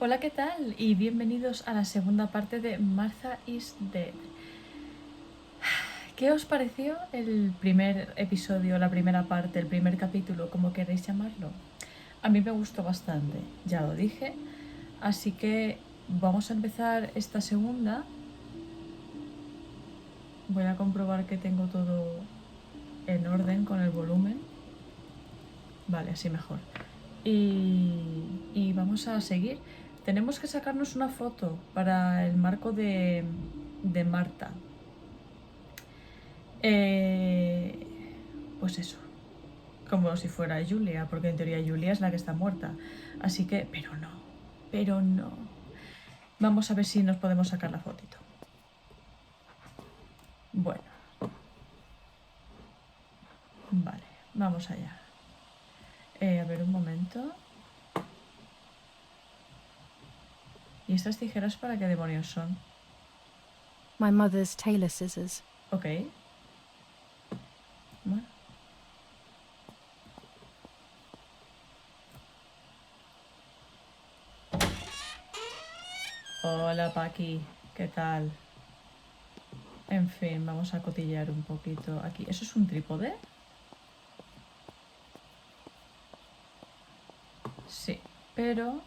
Hola, ¿qué tal? Y bienvenidos a la segunda parte de Martha is Dead. ¿Qué os pareció el primer episodio, la primera parte, el primer capítulo, como queréis llamarlo? A mí me gustó bastante, ya lo dije. Así que vamos a empezar esta segunda. Voy a comprobar que tengo todo en orden con el volumen. Vale, así mejor. Y vamos a seguir. Tenemos que sacarnos una foto para el marco de Marta. Pues eso. Como si fuera Julia, porque en teoría Julia es la que está muerta. Así que, pero no. Vamos a ver si nos podemos sacar la fotito. Bueno. Vale, vamos allá. A ver un momento. ¿Y estas tijeras para qué demonios son? My mother's tailor scissors. Ok. Bueno. Hola, Paqui. ¿Qué tal? En fin, vamos a cotillear un poquito aquí. ¿Eso es un trípode? Sí, pero...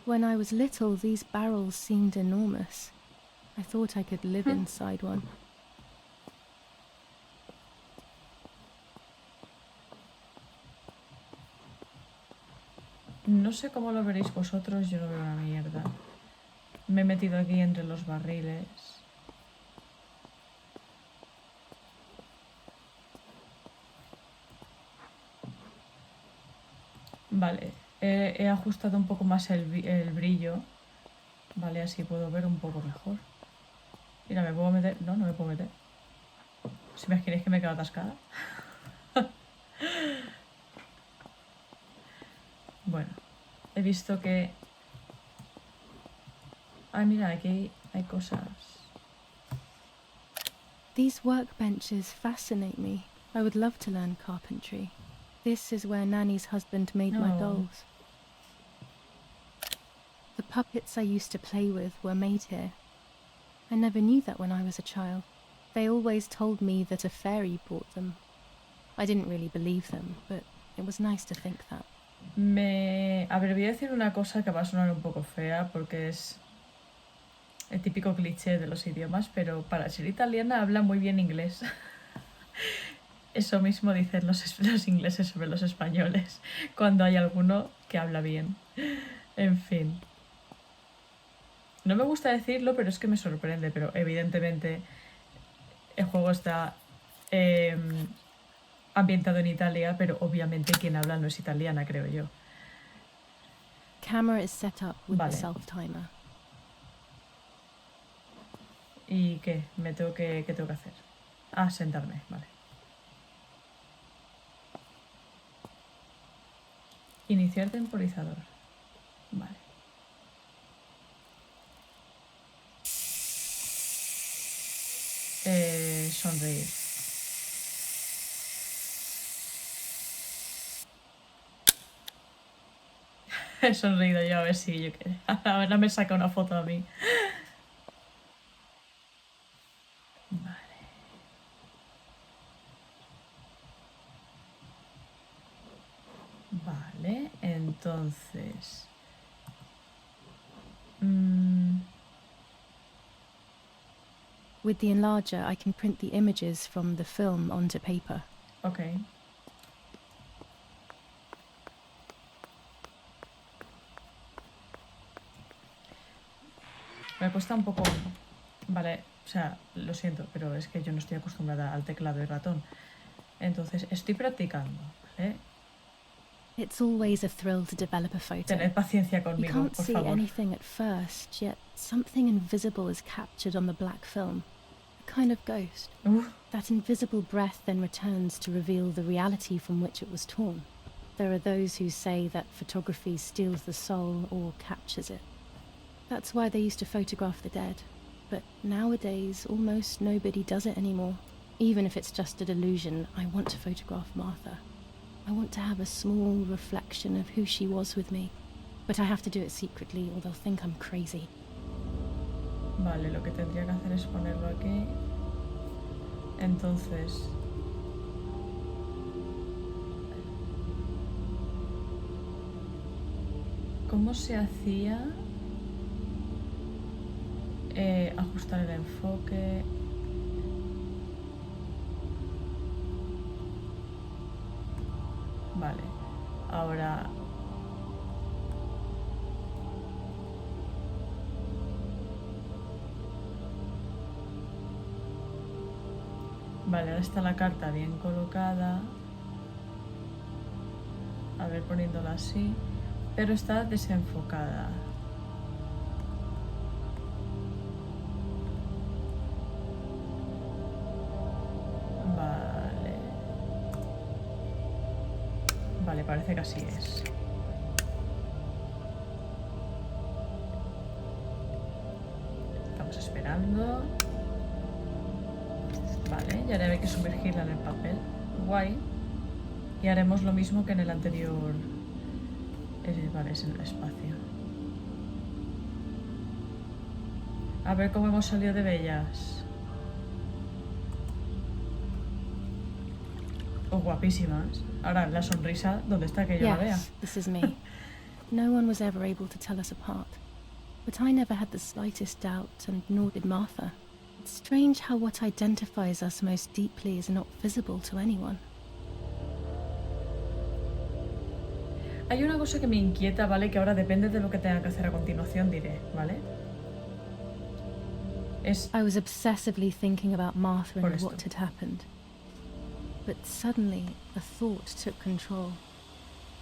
When I was little, these barrels seemed enormous. I thought I could live inside one. No sé cómo lo veréis vosotros, yo no veo una mierda. Me he metido aquí entre los barriles. Vale, he ajustado un poco más el brillo. Vale, así puedo ver un poco mejor. Mira, ¿me puedo meter? No, no me puedo meter. Si me imagináis que me quedo atascada. Bueno, he visto que... Ay, mira, aquí hay cosas. These workbenches fascinate me. I would love to learn carpentry. This is where Nanny's husband made my Oh. dolls. The puppets I used to play with were made here. I never knew that when I was a child. They always told me that a fairy brought them. I didn't really believe them, but it was nice to think that. A ver, voy a decir una cosa que va a sonar un poco fea porque es el típico cliché de los idiomas, pero para ser italiana habla muy bien inglés. Eso mismo dicen los ingleses sobre los españoles, cuando hay alguno que habla bien. En fin. No me gusta decirlo, pero es que me sorprende, pero evidentemente el juego está ambientado en Italia, pero obviamente quien habla no es italiana, creo yo. Camera is set up with Vale. the self-timer. ¿Y qué? ¿Qué tengo que hacer? Ah, sentarme, vale. Iniciar temporizador. Vale. Sonreír. He sonreído yo, a ver si yo qué. Ahora me saca una foto a mí. Vale. Vale, entonces... With the enlarger, I can print the images from the film onto paper. Ok. Me cuesta un poco... Vale, o sea, lo siento, pero es que yo no estoy acostumbrada al teclado y ratón. Entonces, estoy practicando, ¿vale? It's always a thrill to develop a photo. Tened paciencia You conmigo, can't por see favor. anything at first, yet something invisible is captured on the black film. A kind of ghost. That invisible breath then returns to reveal the reality from which it was torn. There are those who say that photography steals the soul or captures it. That's why they used to photograph the dead. But nowadays, almost nobody does it anymore. Even if it's just a delusion, I want to photograph Martha. I want to have a small reflection of who she was with me, but I have to do it secretly or they'll think I'm crazy. Vale, lo que tendría que hacer es ponerlo aquí. Entonces... ¿Cómo se hacía? Ajustar el enfoque. Vale, ahora... Vale, ahora está la carta bien colocada. A ver, poniéndola así. Pero está desenfocada. Vale. Vale, parece que así es. Estamos esperando. Vale, y ahora hay que sumergirla en el papel. Guay. Y haremos lo mismo que en el anterior. Vale, es en el espacio. A ver cómo hemos salido de bellas. Oh, guapísimas. Ahora, la sonrisa, ¿dónde está que yo la vea? Yes, this is me. No one was ever able to tell us apart. But I never had the slightest doubt, and nor did Martha. It's strange how what identifies us most deeply is not visible to anyone. Hay una cosa que me inquieta, ¿vale? Que ahora depende de lo que tenga que hacer a continuación, diré, ¿vale? I was obsessively thinking about Martha and what had happened. But suddenly, a thought took control.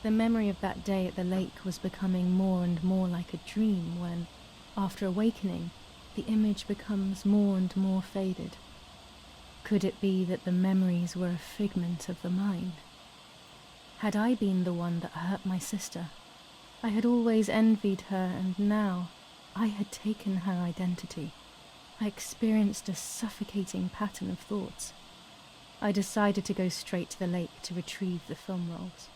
The memory of that day at the lake was becoming more and more like a dream when, after awakening, the image becomes more and more faded. Could it be that the memories were a figment of the mind? Had I been the one that hurt my sister? I had always envied her, and now I had taken her identity. I experienced a suffocating pattern of thoughts. I decided to go straight to the lake to retrieve the film rolls.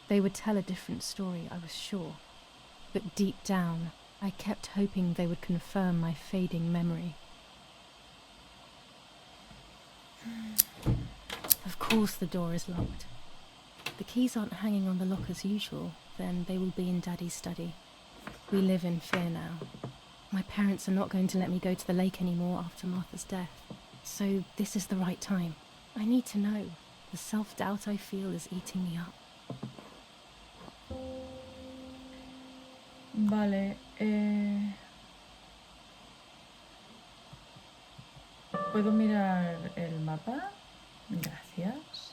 They would tell a different story, I was sure. But deep down, I kept hoping they would confirm my fading memory. Of course the door is locked. The keys aren't hanging on the lock as usual, then they will be in Daddy's study. We live in fear now. My parents are not going to let me go to the lake anymore after Martha's death. So this is the right time. I need to know. The self-doubt I feel is eating me up. Vale, ¿puedo mirar el mapa? Gracias.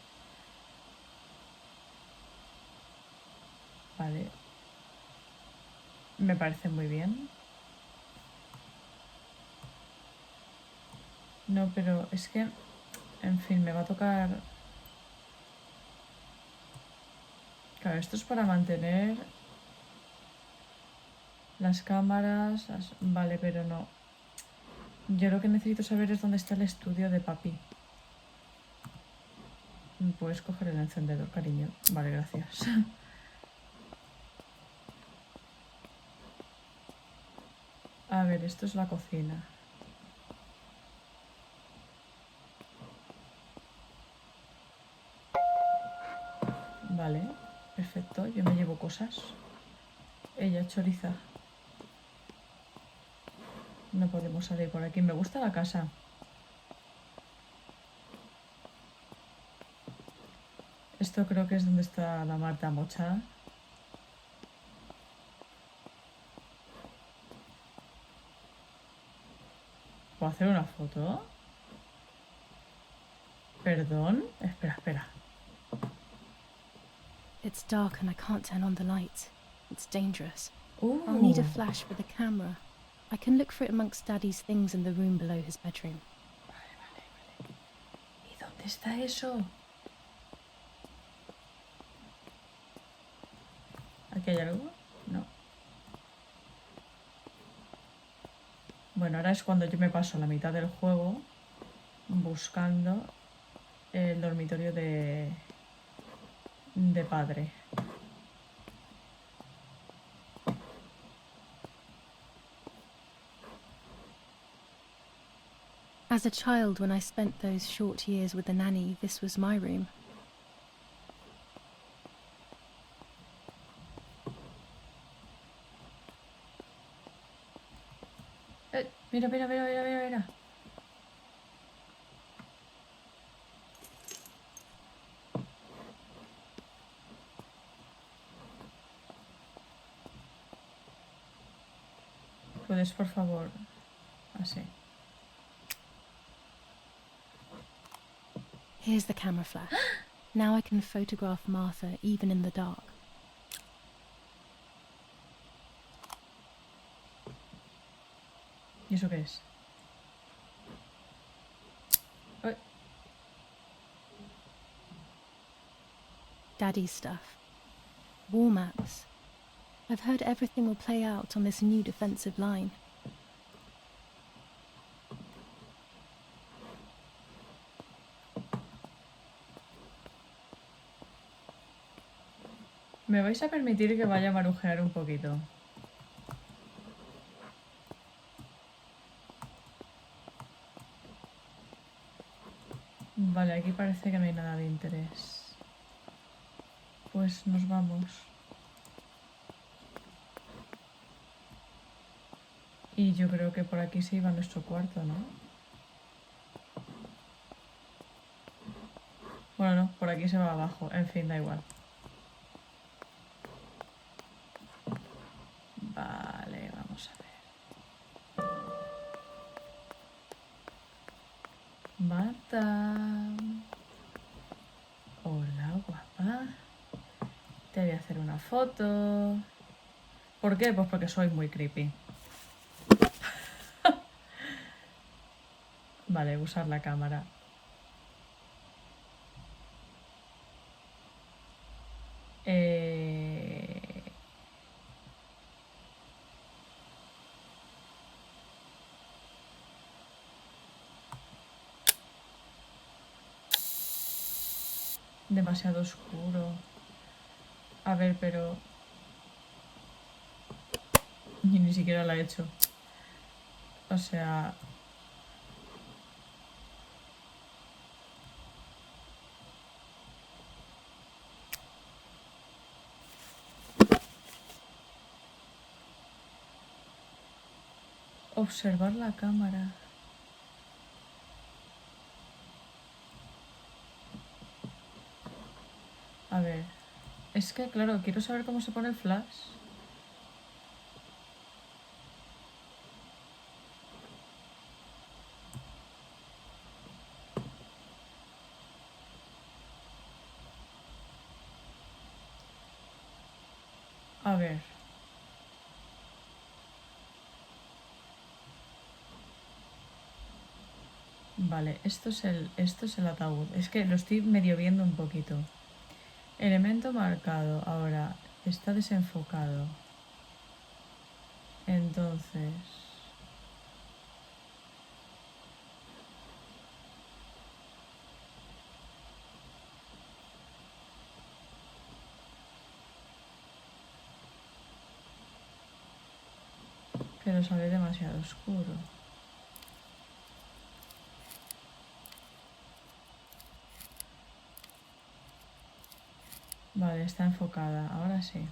Vale. Me parece muy bien. No, pero es que... En fin, me va a tocar... Claro, esto es para mantener... Las cámaras... Vale, pero no. Yo lo que necesito saber es dónde está el estudio de papi. ¿Puedes coger el encendedor, cariño? Vale, gracias. A ver, esto es la cocina. Vale, perfecto. Yo me llevo cosas. Ella choriza. No podemos salir por aquí. Me gusta la casa. Esto creo que es donde está la Marta mocha. ¿Puedo hacer una foto? ¿Perdón? Espera, espera. It's dark and I can't turn on the lights. It's dangerous. Ooh. I'll need a flash for the camera. I can look for it amongst Daddy's things in the room below his bedroom. Vale, vale, vale. ¿Y dónde está eso? ¿Aquí hay algo? No. Bueno, ahora es cuando yo me paso la mitad del juego buscando el dormitorio de de padre. As a child, when I spent those short years with the nanny, this was my room. Mira, mira, mira, mira, mira, mira. ¿Puedes, por favor? Así. Here's the camera flash. Now I can photograph Martha even in the dark. ¿Y eso qué es? Ay. Daddy's stuff. War maps. I've heard everything will play out on this new defensive line. ¿Me vais a permitir que vaya a marujear un poquito? Vale, aquí parece que no hay nada de interés. Pues nos vamos. Y yo creo que por aquí se iba a nuestro cuarto, ¿no? Bueno, no, por aquí se va abajo. En fin, da igual. Vale, vamos a ver. Marta. Hola, guapa. Te voy a hacer una foto. ¿Por qué? Pues porque soy muy creepy. Vale, usar la cámara. Demasiado oscuro. A ver, pero... Y ni siquiera la he hecho. O sea... Observar la cámara. A ver. Es que, claro, quiero saber cómo se pone el flash. A ver. Vale, esto es el ataúd. Es que lo estoy medio viendo un poquito. Elemento marcado. Ahora, está desenfocado. Entonces... Pero sale demasiado oscuro. Vale, está enfocada. Ahora sí.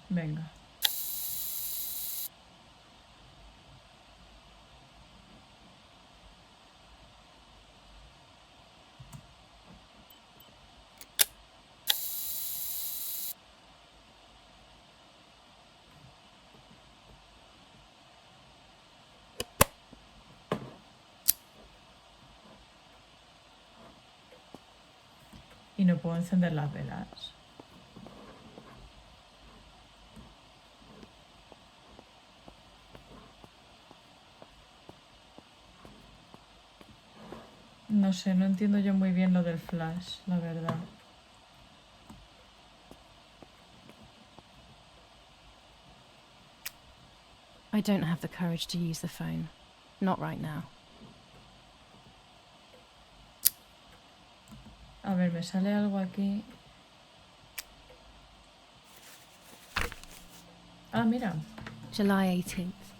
Venga. Y no puedo encender las velas. No sé, no entiendo yo muy bien lo del flash, la verdad. I don't have the courage to use the phone. Not right now. A ver, me sale algo aquí. Ah, mira. July 18th.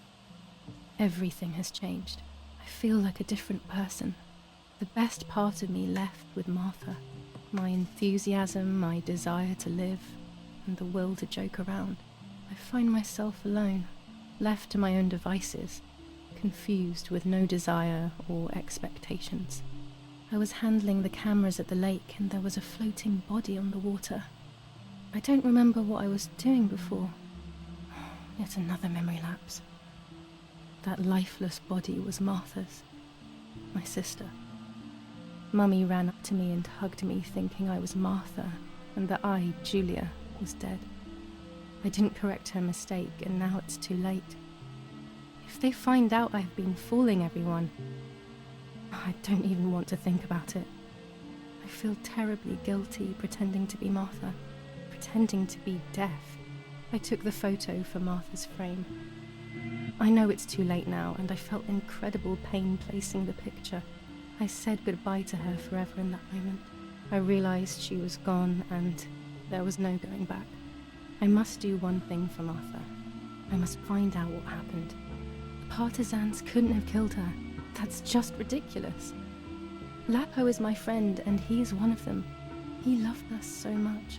Everything has changed. I feel like a different person. The best part of me left with Martha. My enthusiasm, my desire to live, and the will to joke around. I find myself alone, left to my own devices, confused with no desire or expectations. I was handling the cameras at the lake and there was a floating body on the water. I don't remember what I was doing before. Yet another memory lapse. That lifeless body was Martha's, my sister. Mummy ran up to me and hugged me, thinking I was Martha and that I, Julia, was dead. I didn't correct her mistake and now it's too late. If they find out I've been fooling everyone, I don't even want to think about it. I feel terribly guilty pretending to be Martha, pretending to be deaf. I took the photo for Martha's frame. I know it's too late now, and I felt incredible pain placing the picture. I said goodbye to her forever in that moment. I realized she was gone, and there was no going back. I must do one thing for Martha. I must find out what happened. The partisans couldn't have killed her. That's just ridiculous. Lapo is my friend, and he's one of them. He loved us so much.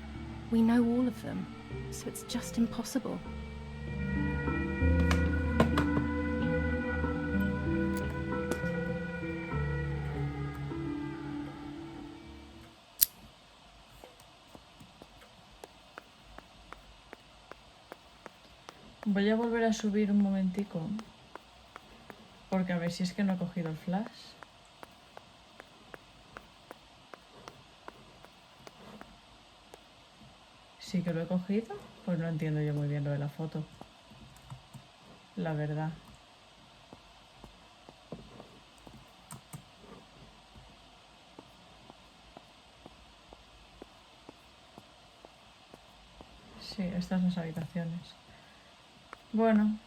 We know all of them, so it's just impossible. Voy a volver a subir un momentico. Porque a ver si es que no he cogido el flash. Sí que lo he cogido. Pues no entiendo yo muy bien lo de la foto. La verdad. Sí, estas son las habitaciones. Bueno.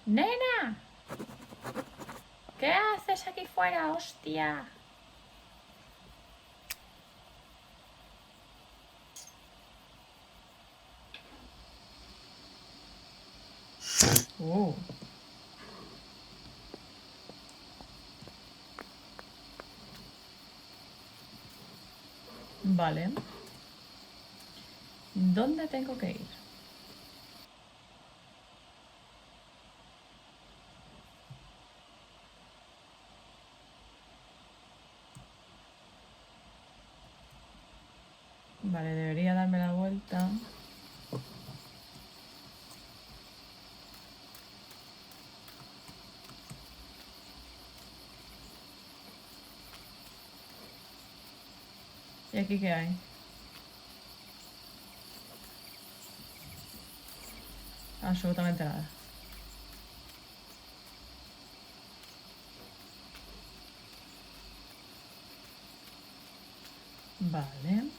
¡Nena! ¿Qué haces aquí fuera, hostia? Vale. ¿Dónde tengo que ir? Vale, debería darme la vuelta. ¿Y aquí qué hay? Absolutamente nada. Vale.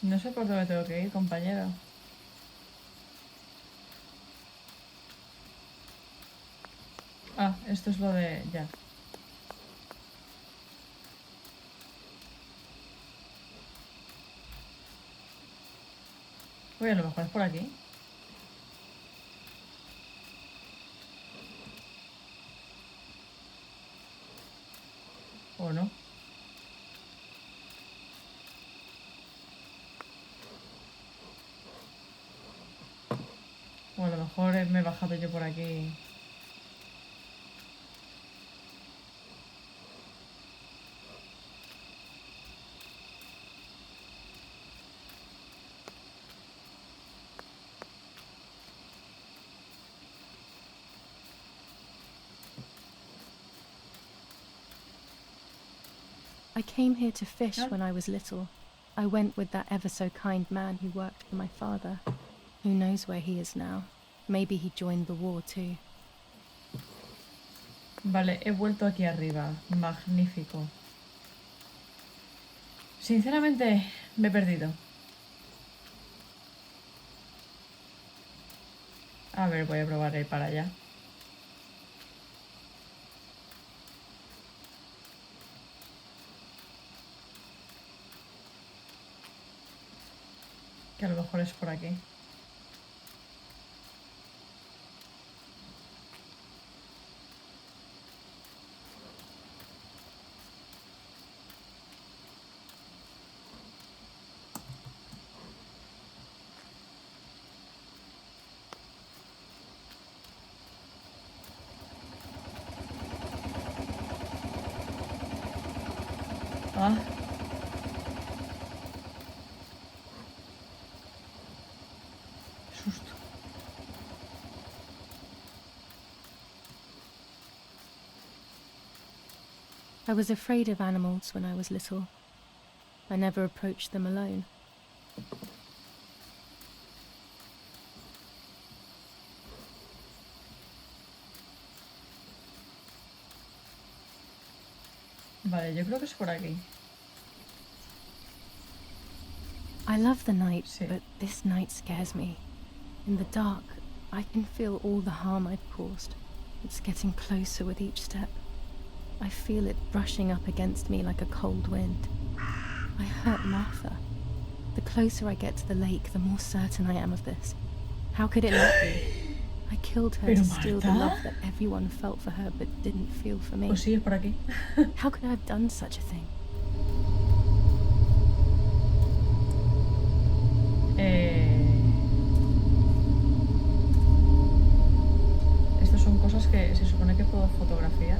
No sé por dónde tengo que ir, compañero. Ah, esto es lo de... ya. Uy, a lo mejor es por aquí. ¿O no? O a lo mejor me he bajado yo por aquí. I came here to fish when I was little. I went with that ever so kind man who worked for my father. Who knows where he is now? Maybe he joined the war too. Vale, he vuelto aquí arriba. Magnífico. Sinceramente, me he perdido. A ver, voy a probar ir para allá. Que a lo mejor es por aquí. Ah. Susto. I was afraid of animals when I was little. I never approached them alone. Vale, yo creo que es por aquí. I love the night, Sí. but this night scares me. In the dark, I can feel all the harm I've caused. It's getting closer with each step. I feel it brushing up against me like a cold wind. I hurt Martha. The closer I get to the lake, the more certain I am of this. How could it not be? I killed her to steal the Marta? love that everyone felt for her but didn't feel for me. Pues sí, es por aquí. How could I have done such a thing? Estas son cosas que se supone que puedo fotografiar.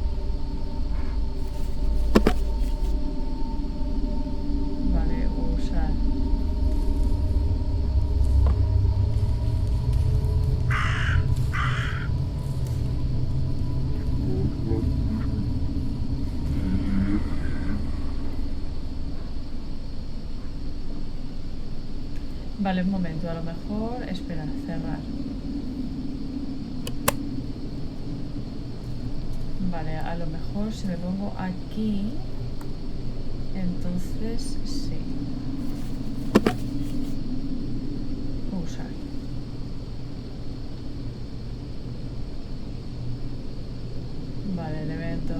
Vale, usar. Vale, un momento, a lo mejor... Espera, cerrar. Vale, a lo mejor si me pongo aquí, entonces sí. Usar. Vale, elemento...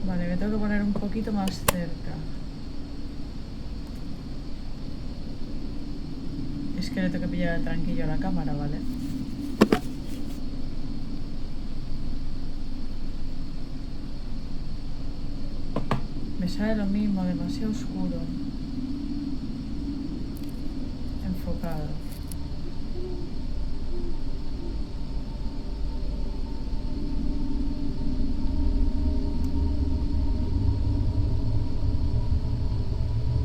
Vale, me tengo que poner un poquito más cerca. Es que le tengo que pillar el tranquillo a la cámara, ¿vale? Me sale lo mismo, demasiado oscuro. Enfocado.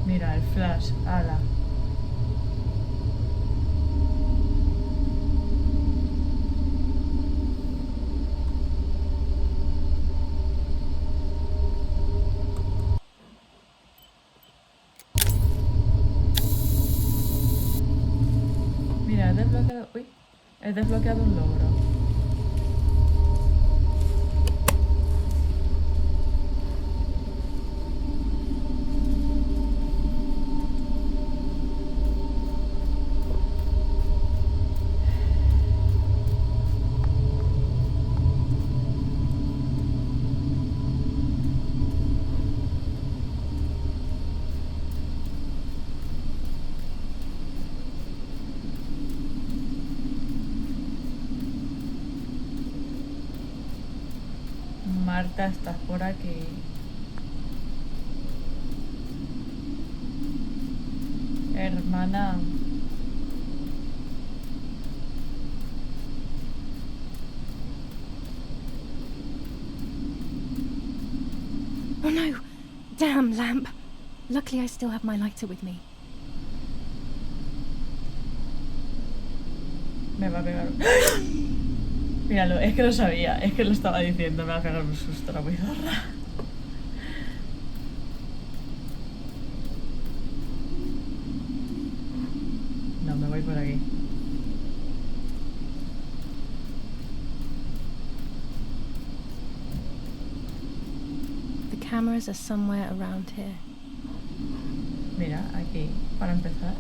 Mira, el flash, ala. Mira, he desbloqueado... Uy, he desbloqueado un logro. Marta, estás por aquí. Hermana. Oh no! Damn lamp! Luckily I still have my lighter with me. Me va a pegar un... Míralo, es que lo sabía, es que lo estaba diciendo, me va a pegar un susto la bizarra. No, me voy por aquí. The cameras are somewhere around here. Mira, aquí, para empezar.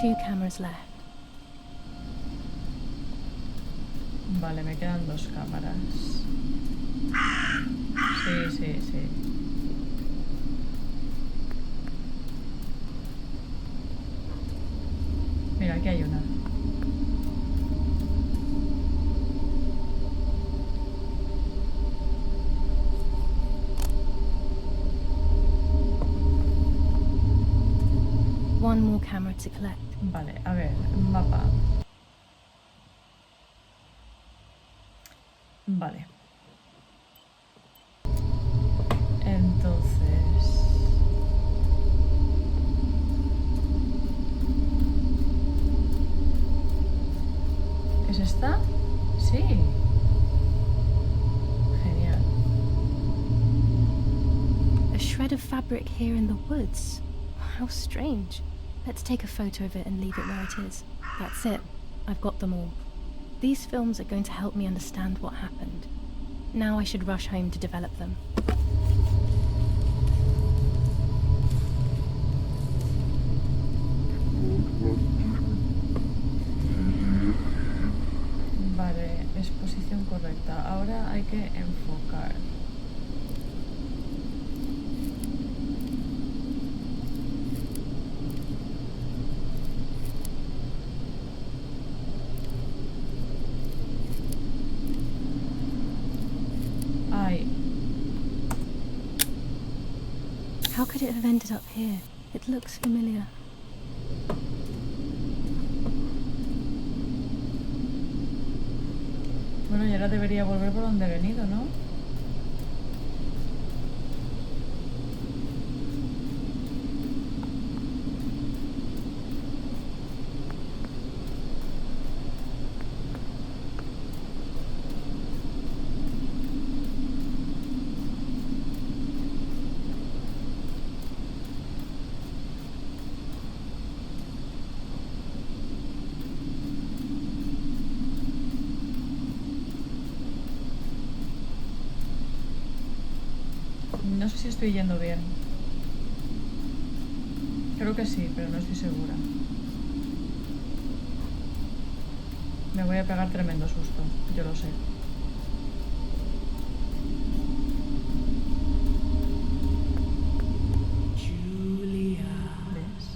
Two cameras left. Vale, me quedan 2 cámaras. Sí, sí, sí. Mira, aquí hay una. One more camera to collect. Vale, a ver, mapa. Vale. Entonces... ¿Es esta? Sí. Genial. A shred of fabric here in the woods. How strange. Let's take a photo of it and leave it where it is. That's it. I've got them all. These films are going to help me understand what happened. Now I should rush home to develop them. Vale, exposición correcta. Ahora hay que enfocar. Ay, How could it have ended up here? It looks familiar. bueno, y ahora debería volver por donde he venido, ¿no? No sé si estoy yendo bien. Creo que sí, pero no estoy segura. Me voy a pegar tremendo susto, yo lo sé. ¿Ves?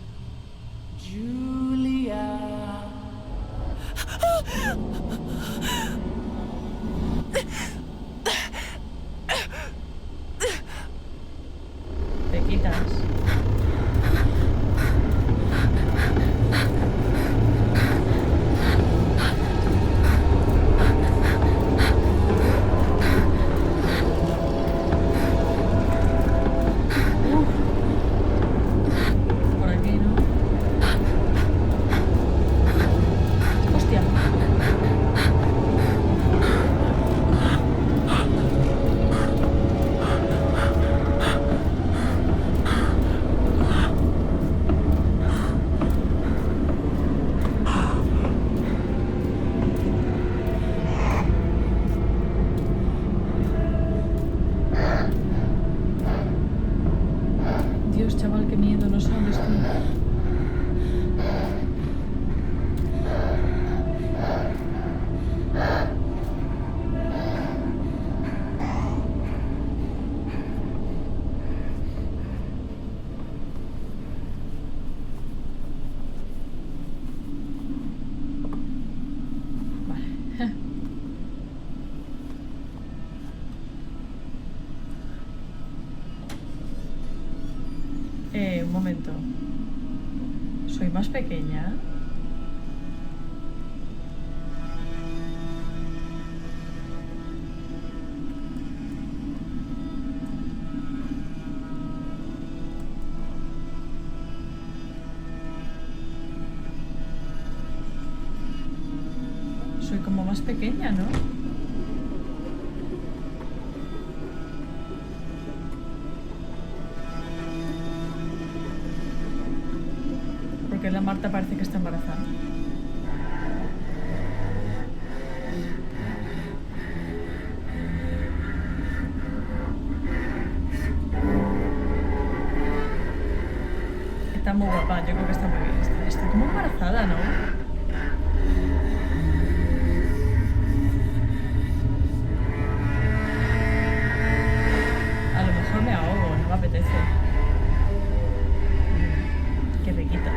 Te quitas. Por aquí, ¿no? ¡Hostia! Dios, chaval, qué miedo, no sabes tú. Un momento. ¿Soy más pequeña? Soy como más pequeña, ¿no? Porque la Marta parece que está embarazada. Está muy guapa, yo creo que está muy bien. Está como embarazada, ¿no? A lo mejor me ahogo, no me apetece. Qué riquito.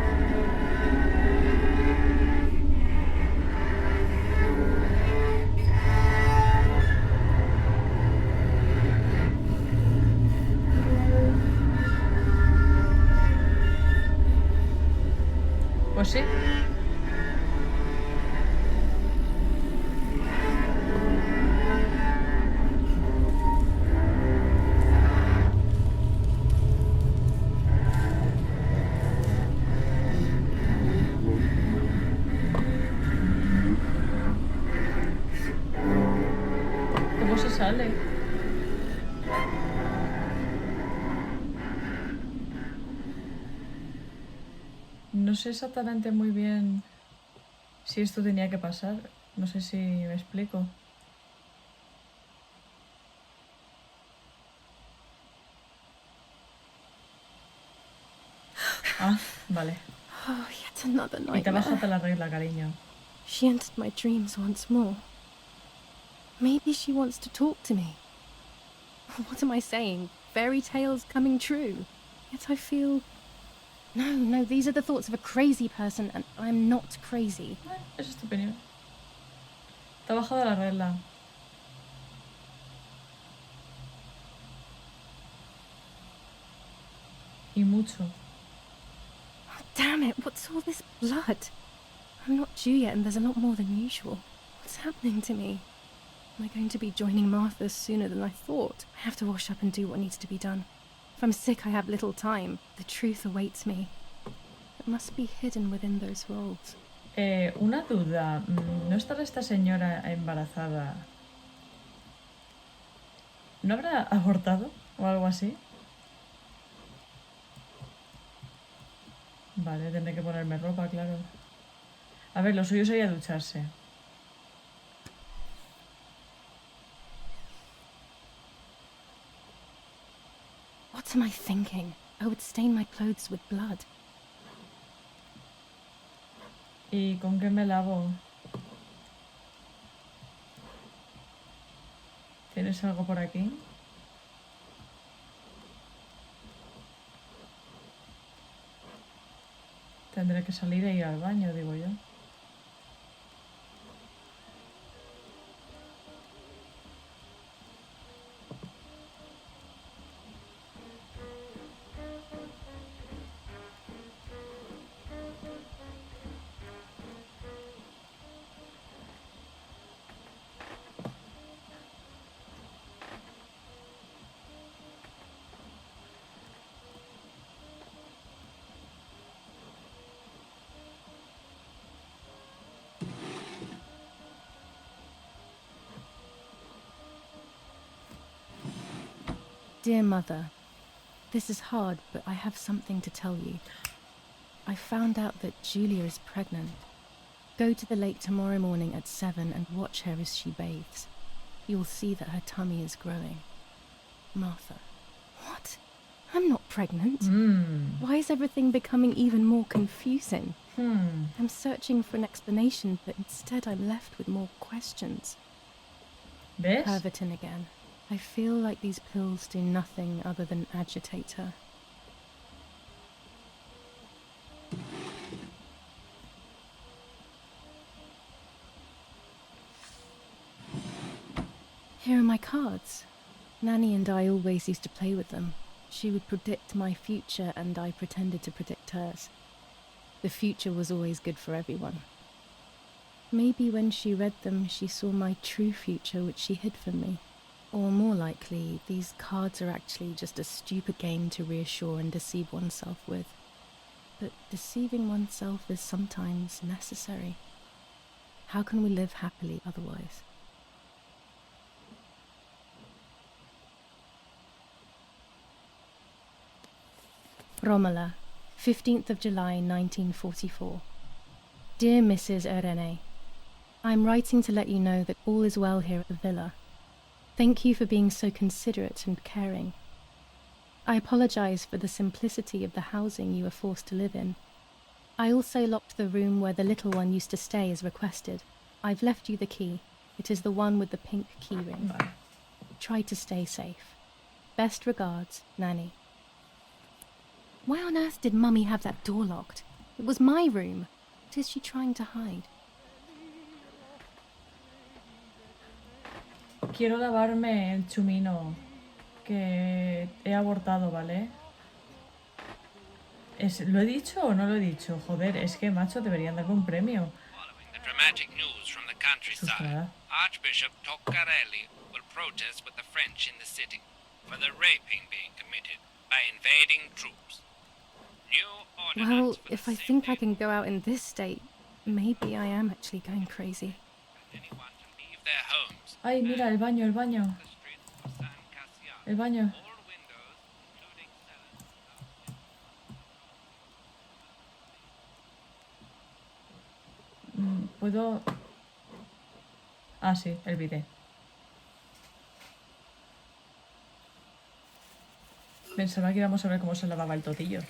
Pues sí. ¿Cómo se sale? No sé exactamente muy bien si esto tenía que pasar. No sé si me explico. Ah, vale. Oh, yet another Y te ha bajado nightmare. la regla, cariño. She entered my dreams once more. Maybe she wants to talk to me. What am I saying? Fairy tales coming true. Yet I feel... No, these are the thoughts of a crazy person, and I'm not crazy. Esa es tu opinión. Te ha bajado la regla. Y mucho. Oh, damn it, what's all this blood? I'm not due yet, and there's a lot more than usual. What's happening to me? Am I going to be joining Martha sooner than I thought? I have to wash up and do what needs to be done. If I'm sick, I have little time. The truth awaits me. It must be hidden within those rolls. Una duda. ¿No estará esta señora embarazada? ¿No habrá abortado o algo así? Vale, tendré que ponerme ropa, claro. A ver, lo suyo sería ducharse. What am I thinking? I would stain my clothes with blood. ¿Y con qué me lavo? ¿Tienes algo por aquí? Tendré que salir e ir al baño, digo yo. Dear Mother, this is hard, but I have something to tell you. I found out that Julia is pregnant. Go to the lake tomorrow morning at 7 and watch her as she bathes. You will see that her tummy is growing. Martha. What? I'm not pregnant. Why is everything becoming even more confusing? I'm searching for an explanation, but instead I'm left with more questions. ¿Ves? Pervertin again. I feel like these pills do nothing other than agitate her. Here are my cards. Nanny and I always used to play with them. She would predict my future, and I pretended to predict hers. The future was always good for everyone. Maybe when she read them, she saw my true future, which she hid from me. Or more likely, these cards are actually just a stupid game to reassure and deceive oneself with. But deceiving oneself is sometimes necessary. How can we live happily otherwise? Romola, 15th of July 1944. Dear Mrs. Irene, I'm writing to let you know that all is well here at the villa. Thank you for being so considerate and caring. I apologize for the simplicity of the housing you were forced to live in. I also locked the room where the little one used to stay as requested. I've left you the key. It is the one with the pink key ring. Try to stay safe. Best regards, Nanny. Why on earth did Mummy have that door locked? It was my room. What is she trying to hide? Quiero lavarme el chumino, que he abortado, ¿vale? ¿Lo he dicho o no lo he dicho? Joder, es que, macho, deberían darme un premio. Following the dramatic news from the countryside, Archbishop Toccarelli will protest with the French in the city for the raping being committed by invading troops. Well, if I think I can go out in this state, maybe I am actually going crazy. Ay, mira, el baño, el baño. El baño. ¿Puedo...? Ah, sí, el bidet. Pensaba que íbamos a ver cómo se lavaba el totillo.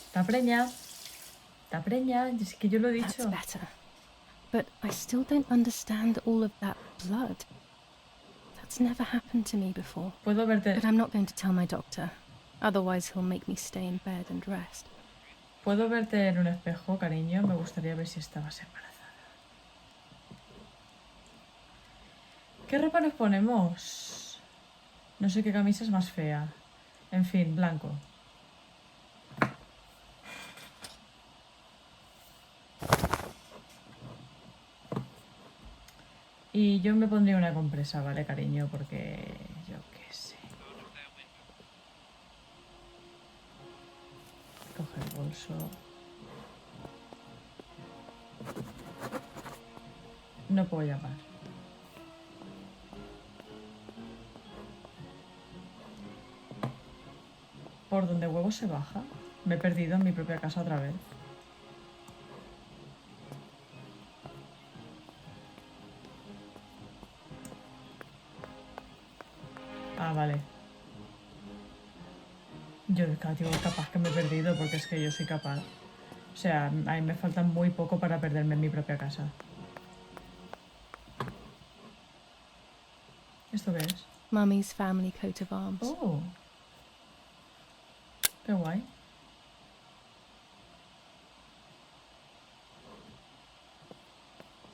Está preña. Está preña. Es que yo lo he dicho. That's better. But I still don't understand all of that blood. That's never happened to me before. Puedo verte... But I'm not going to tell my doctor. Otherwise he'll make me stay in bed and rest. Puedo verte en un espejo, cariño. Me gustaría ver si estabas embarazada. ¿Qué ropa nos ponemos? No sé qué camisa es más fea. En fin, blanco. Y yo me pondría una compresa, ¿vale, cariño? Porque yo qué sé. Coge el bolso. No puedo llamar. ¿Por dónde huevo se baja? Me he perdido en mi propia casa otra vez. Ah, vale. Yo digo, capaz que me he perdido porque es que yo soy capaz. O sea, a mí me falta muy poco para perderme en mi propia casa. ¿Esto qué es? Mummy's family coat of arms. Oh. Qué guay.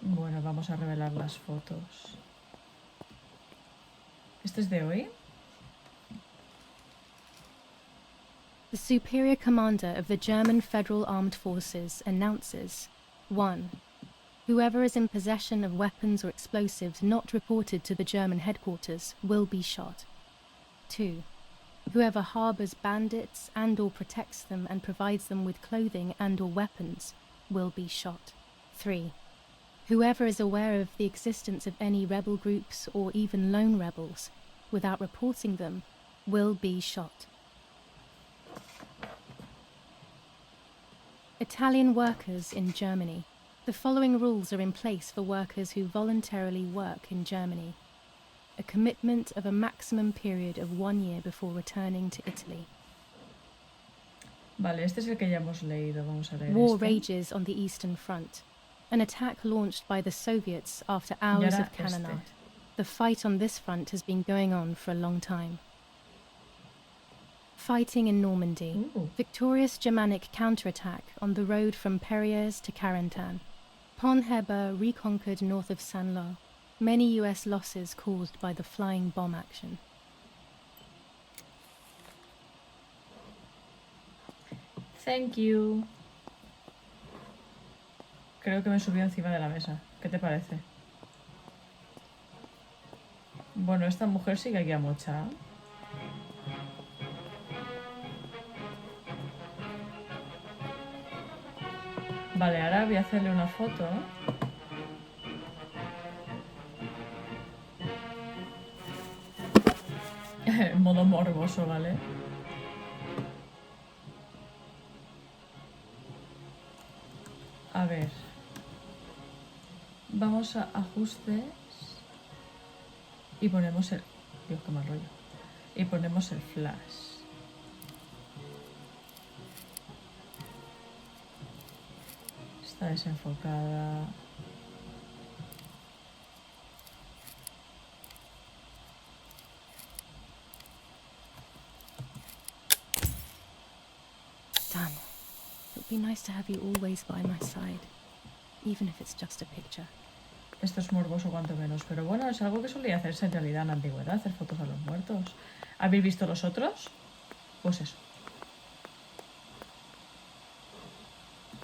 Bueno, vamos a revelar las fotos. ¿Este es de hoy? The Superior Commander of the German Federal Armed Forces announces 1. Whoever is in possession of weapons or explosives not reported to the German headquarters will be shot. 2. Whoever harbors bandits and or protects them and provides them with clothing and or weapons will be shot. 3. Whoever is aware of the existence of any rebel groups or even lone rebels without reporting them will be shot. Italian workers in Germany. The following rules are in place for workers who voluntarily work in Germany. A commitment of a maximum period of 1 year before returning to Italy. Vale, este es el que ya hemos leído. Vamos a leer War este. rages on the Eastern Front. An attack launched by the Soviets after hours of cannonade. The fight on this front has been going on for a long time. Fighting in Normandy. Ooh. Victorious Germanic counterattack on the road from Perriers to Carentan. Pont-Heber reconquered north of Saint-Lô. Many US losses caused by the flying bomb action. Thank you. Creo que me subió encima de la mesa. ¿Qué te parece? Bueno, esta mujer sigue aquí a mocha. Vale, ahora voy a hacerle una foto. En modo morboso, ¿vale? A ver. Vamos a ajustes. Y ponemos el... Dios, qué mal rollo. Y ponemos el flash. Está desenfocada. Done. It would be nice to have you always by my side, even if it's just a picture. Esto es morboso cuanto menos, pero bueno, es algo que solía hacerse en realidad en la antigüedad, hacer fotos a los muertos. ¿Habéis visto los otros? Pues eso.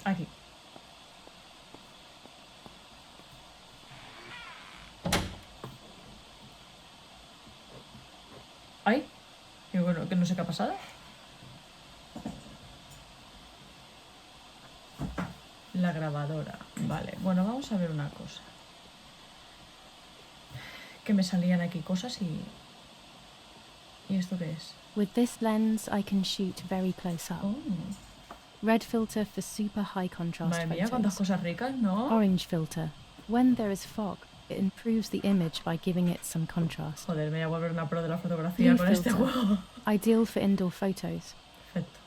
Aquí. ¡Ay! Y bueno, que no sé qué ha pasado. La grabadora. Vale, bueno, vamos a ver una cosa. Que me salían aquí cosas y... ¿Y esto qué es? With this lens, I can shoot very close up. Oh. Red filter for super high contrast Madre mía, cuántas photos. cosas ricas, ¿no? Orange filter. When there is fog, it improves the image by giving it some contrast. Joder, me voy a volver una pro de la fotografía con este juego. Ideal for indoor photos. Perfecto.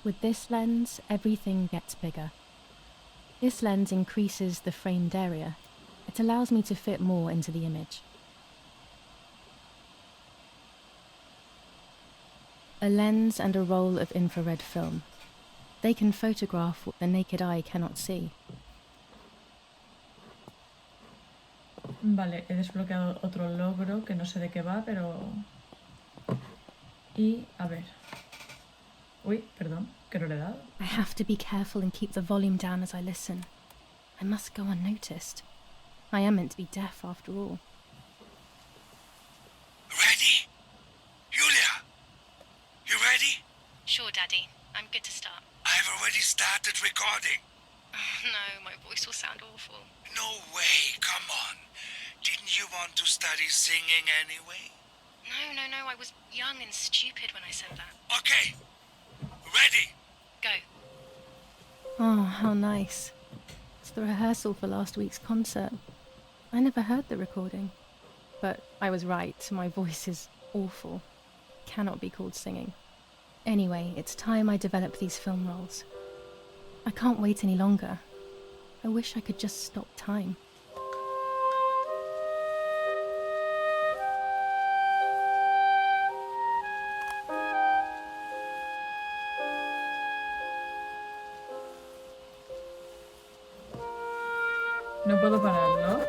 With this lens, everything gets bigger. This lens increases the framed area. It allows me to fit more into the image. A lens and a roll of infrared film. They can photograph what the naked eye cannot see. Vale, he desbloqueado otro logro que no sé de qué va, pero... Y, a ver... Uy, perdón, que no le he dado. I have to be careful and keep the volume down as I listen. I must go unnoticed. I am meant to be deaf after all. Ready? Julia? You ready? Sure, Daddy. I'm good to start. I've already started recording. No, my voice will sound awful. No way, come on. Didn't you want to study singing anyway? No, I was young and stupid when I said that. Okay. Ready? Go. Oh, how nice. It's the rehearsal for last week's concert. I never heard the recording. But I was right, my voice is awful. Cannot be called singing. Anyway, it's time I develop these film rolls. I can't wait any longer. I wish I could just stop time. No puedo parar, ¿no?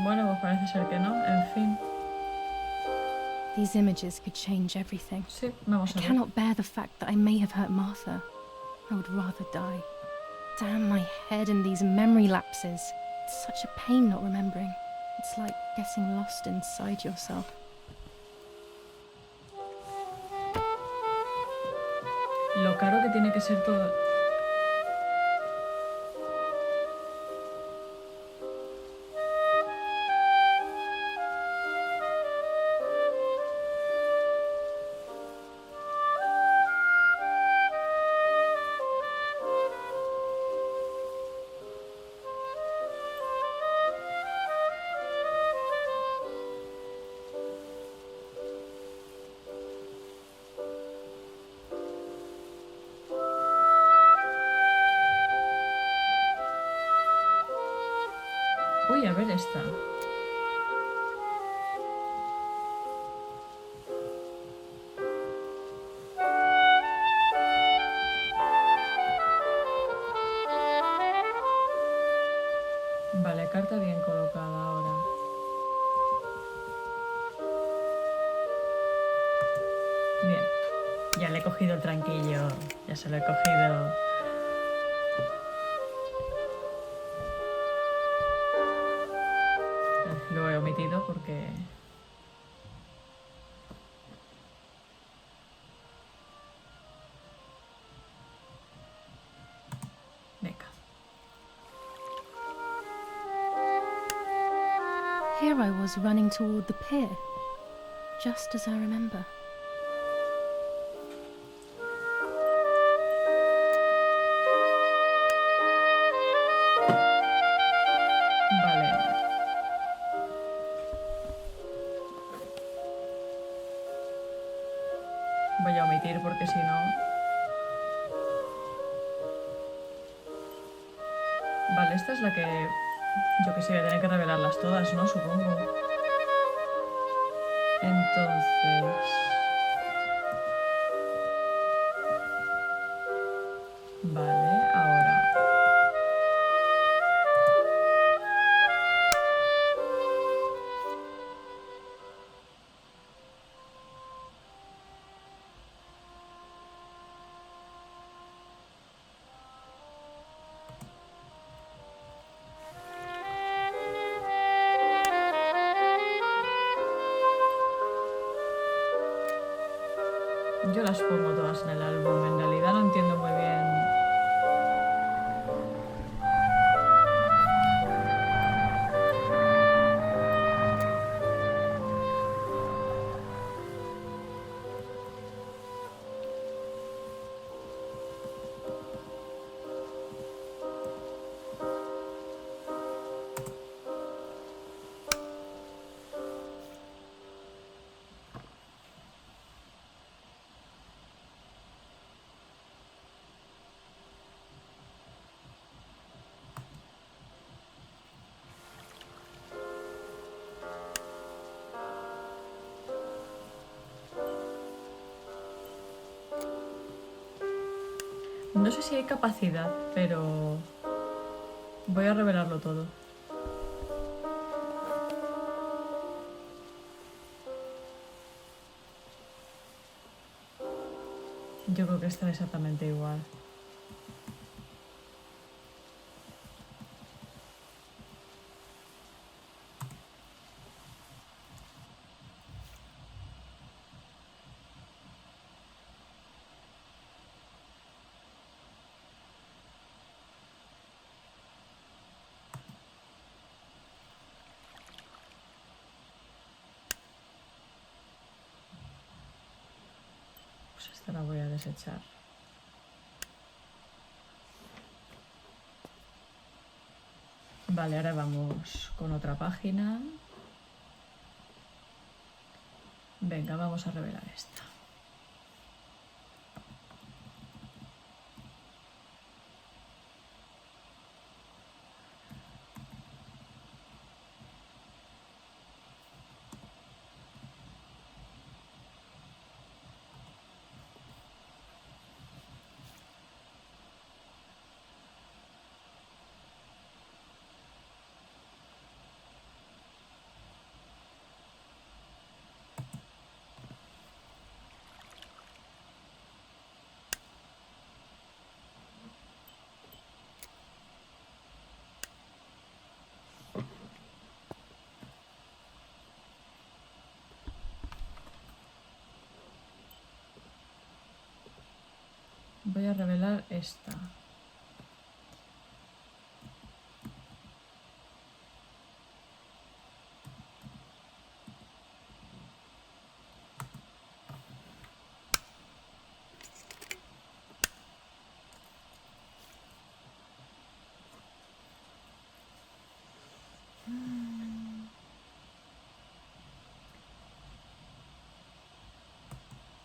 Bueno, pues parece ser que no. En fin. These images could change everything. Sí, vamos I a ver. cannot bear the fact that I may have hurt Martha. I would rather die. Damn my head and these memory lapses. It's such a pain not remembering. It's like getting lost inside yourself. Lo caro que tiene que ser todo... Uy, a ver esta. Vale, carta bien colocada ahora. Bien. Ya le he cogido el tranquillo. Ya se lo he cogido. Lo he omitido porque... Venga. Here I was running toward the pier, just as I remember. Vale. Voy a omitir porque si no... Vale, esta es la que... Yo que sé, voy a tener que revelarlas todas, ¿no? Supongo. Entonces... Vale, ahora... Yo las pongo todas en el álbum. En realidad no entiendo muy bien... No sé si hay capacidad, pero... Voy a revelarlo todo. Yo creo que está exactamente igual. Pues esta la voy a desechar. Vale, ahora vamos con otra página. Venga, vamos a revelar esta. Voy a revelar esta.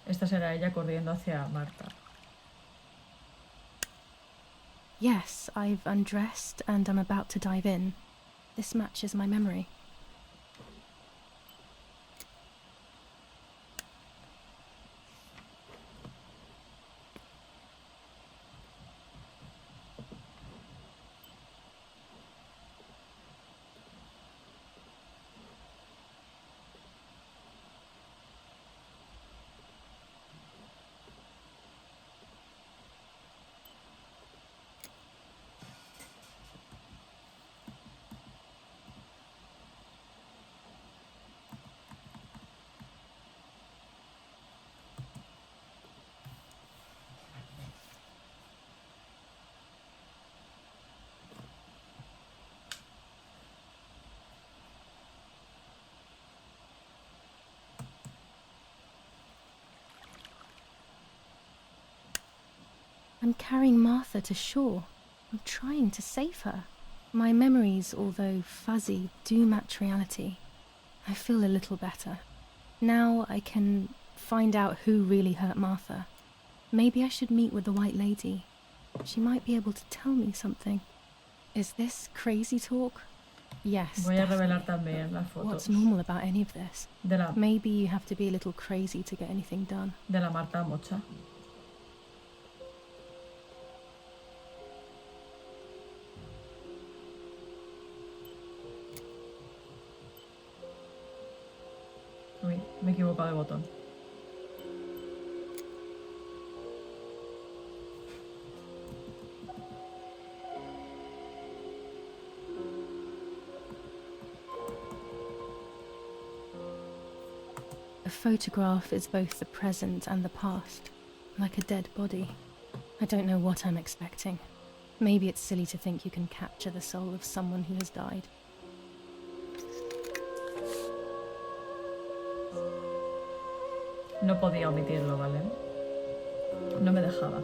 Esta será ella corriendo hacia Marta. Yes, I've undressed and I'm about to dive in. This matches my memory. I'm carrying Martha to shore. I'm trying to save her. My memories, although fuzzy, do match reality. I feel a little better. Now I can find out who really hurt Martha. Maybe I should meet with the White Lady. She might be able to tell me something. Is this crazy talk? Yes, Voy a definitely. revelar también las fotos. What's normal about any of this? De la, Maybe you have to be a little crazy to get anything done. de la Marta Mocha. Uy, me he equivocado de botón. A photograph is both the present and the past, like a dead body. I don't know what I'm expecting. Maybe it's silly to think you can capture the soul of someone who has died. No podía omitirlo, ¿vale? No me dejaba.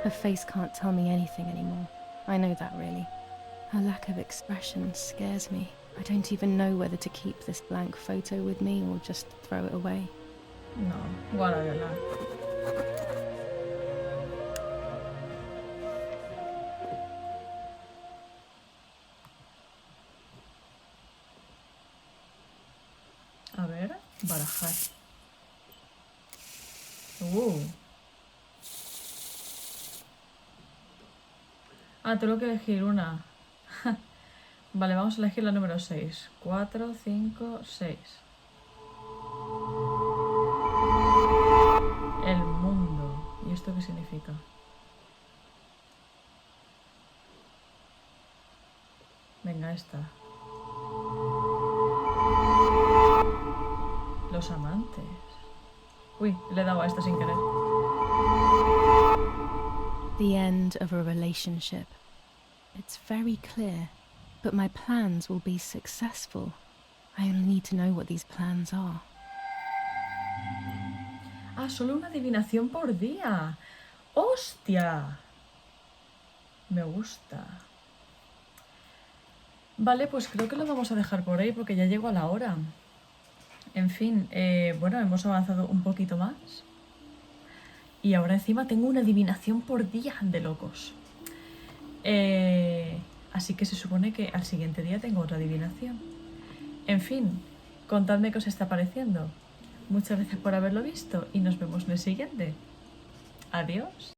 Her face can't tell me anything anymore. I know that, really. Her lack of expression scares me. I don't even know whether to keep this blank photo with me or just throw it away. No, guárdala. A ver, barajar. Ah, tengo que elegir una. Vale, vamos a elegir la número 6. 4, 5, 6. El mundo. ¿Y esto qué significa? Venga, esta. Los amantes. Uy, le he dado a esta sin querer. The end of a relationship. It's very clear, but my plans will be successful. I only need to know what these plans are. Ah, solo una adivinación por día. ¡Hostia! Me gusta. Vale, pues creo que lo vamos a dejar por ahí porque ya llego a la hora. En fin, bueno, hemos avanzado un poquito más. Y ahora encima tengo una adivinación por día de locos. Así que se supone que al siguiente día tengo otra adivinación. En fin, contadme qué os está pareciendo. Muchas gracias por haberlo visto y nos vemos en el siguiente. Adiós.